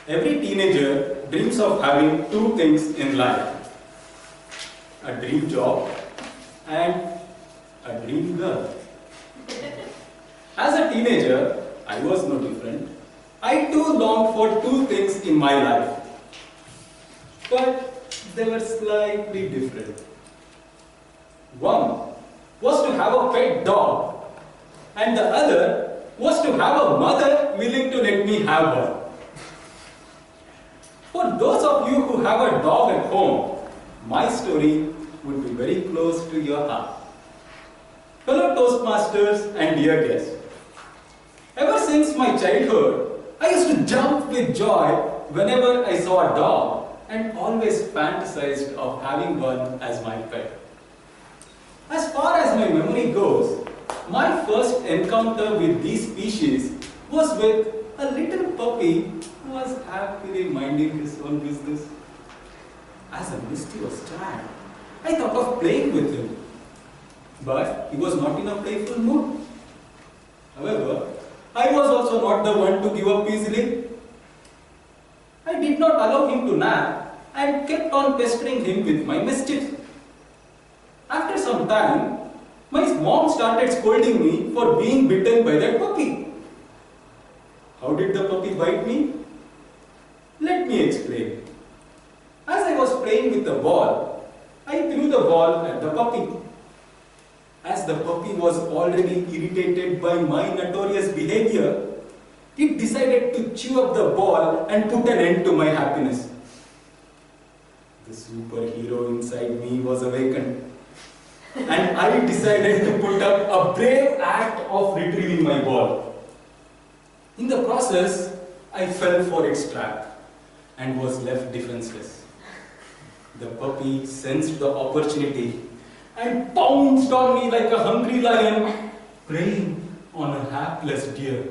Every teenager dreams of having two things in life: a dream job and a dream girl. As a teenager, I was no different. I too longed for two things in my life, but they were slightly different. One was to have a pet dog, and the other was to have a mother willing to let me have one. For those of you who have a dog at home, my story would be very close to your heart. Fellow Toastmasters and dear guests, ever since my childhood, I used to jump with joy whenever I saw a dog and always fantasized of having one as my pet. As far as my memory goes, my first encounter with these species was with a little puppy who was happily minding his own business. As a mischievous child, I thought of playing with him, but he was not in a playful mood. However, I was also not the one to give up easily. I did not allow him to nap and kept on pestering him with my mischief. After some time, my mom started scolding me for being bitten by that puppy. How did the puppy bite me? Let me explain. As I was playing with the ball, I threw the ball at the puppy. As the puppy was already irritated by my notorious behavior, it decided to chew up the ball and put an end to my happiness. The superhero inside me was awakened, and I decided to put up a brave act of retrieving my ball. In the process, I fell for its trap and was left defenseless. The puppy sensed the opportunity and pounced on me like a hungry lion, preying on a hapless deer.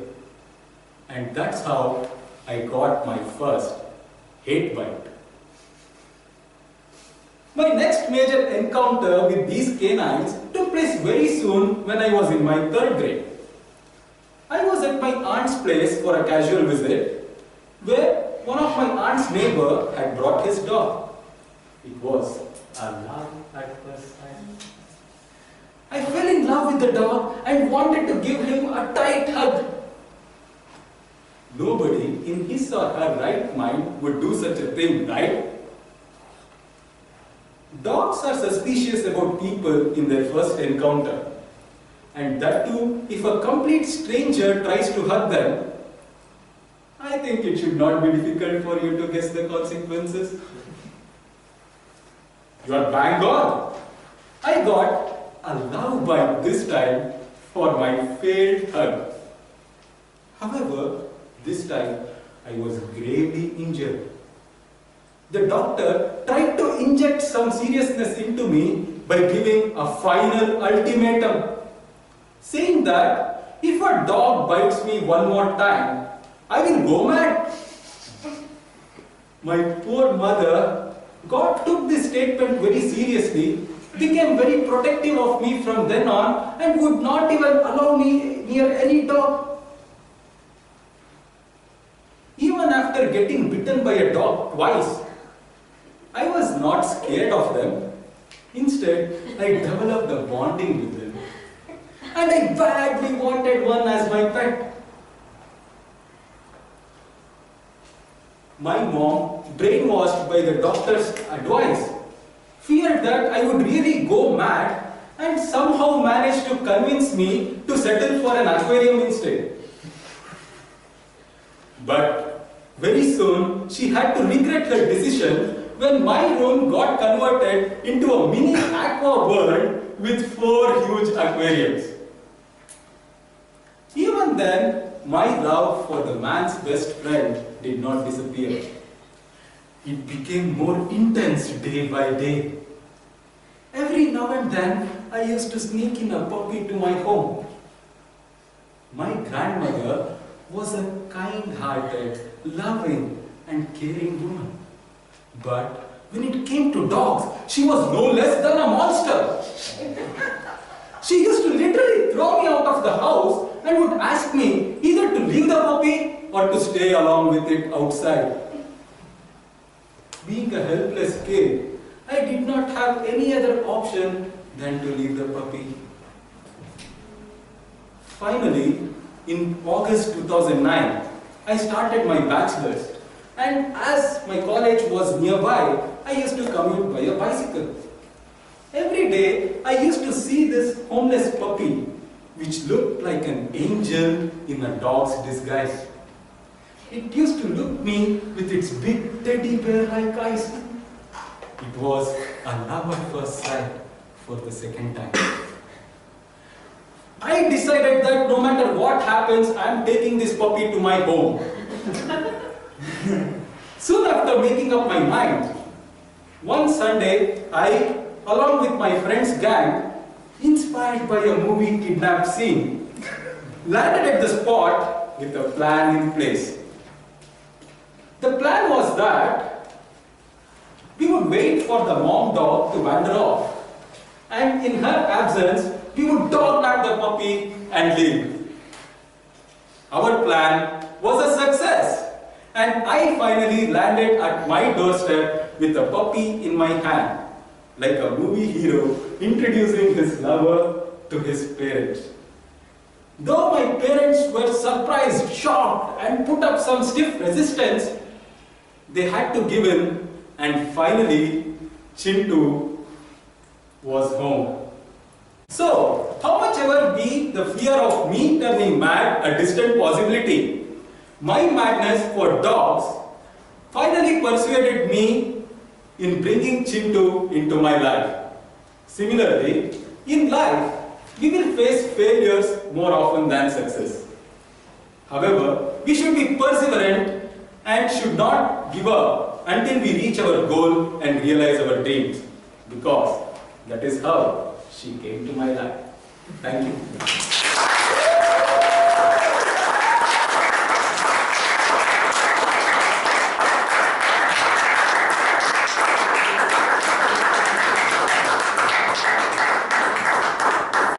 And that's how I got my first hate bite. My next major encounter with these canines took place very soon when I was in my 3rd grade. I was at my aunt's place for a casual visit, where one of my aunt's neighbor had brought his dog. It was a love at first sight. I fell in love with the dog and wanted to give him a tight hug. Nobody in his or her right mind would do such a thing, right? Dogs are suspicious about people in their first encounter. And that too, if a complete stranger tries to hug them, I think it should not be difficult for you to guess the consequences. You are bang on. I got a love bite this time for my failed hug. However, this time I was gravely injured. The doctor tried to inject some seriousness into me by giving a final ultimatum, saying that if a dog bites me one more time, I will go mad. My poor mother took this statement very seriously, became very protective of me from then on, and would not even allow me near any dog. Even after getting bitten by a dog twice, I was not scared of them. Instead, I developed a bonding with them. And I badly wanted one as my pet. My mom, brainwashed by the doctor's advice, feared that I would really go mad and somehow managed to convince me to settle for an aquarium instead. But very soon, she had to regret her decision when my room got converted into a mini aqua world with 4 huge aquariums. Even then, my love for the man's best friend did not disappear. It became more intense day by day. Every now and then, I used to sneak in a puppy to my home. My grandmother was a kind-hearted, loving and caring woman. But when it came to dogs, she was no less than a monster. She used to literally throw me out of the house and would ask me either to leave the puppy or to stay along with it outside. Being a helpless kid, I did not have any other option than to leave the puppy. Finally, in August 2009, I started my bachelor's, and as my college was nearby, I used to commute by a bicycle. Every day, I used to see this homeless puppy, which looked like an angel in a dog's disguise. It used to look me with its big teddy bear-like eyes. It was a love at first sight for the second time. I decided that no matter what happens, I am taking this puppy to my home. Soon after making up my mind, one Sunday, I, along with my friend's gang, inspired by a movie kidnap scene, landed at the spot with a plan in place. The plan was that we would wait for the mom dog to wander off, and in her absence, we would dog nap the puppy and leave. Our plan was a success, and I finally landed at my doorstep with a puppy in my hand, like a movie hero introducing his lover to his parents. Though my parents were surprised, shocked, and put up some stiff resistance, they had to give in, and finally, Chintu was home. So, how much ever be the fear of me turning mad a distant possibility, my madness for dogs finally persuaded me in bringing Chintu into my life. Similarly, in life, we will face failures more often than success. However, we should be perseverant and should not give up until we reach our goal and realize our dreams, because that is how she came to my life. Thank you.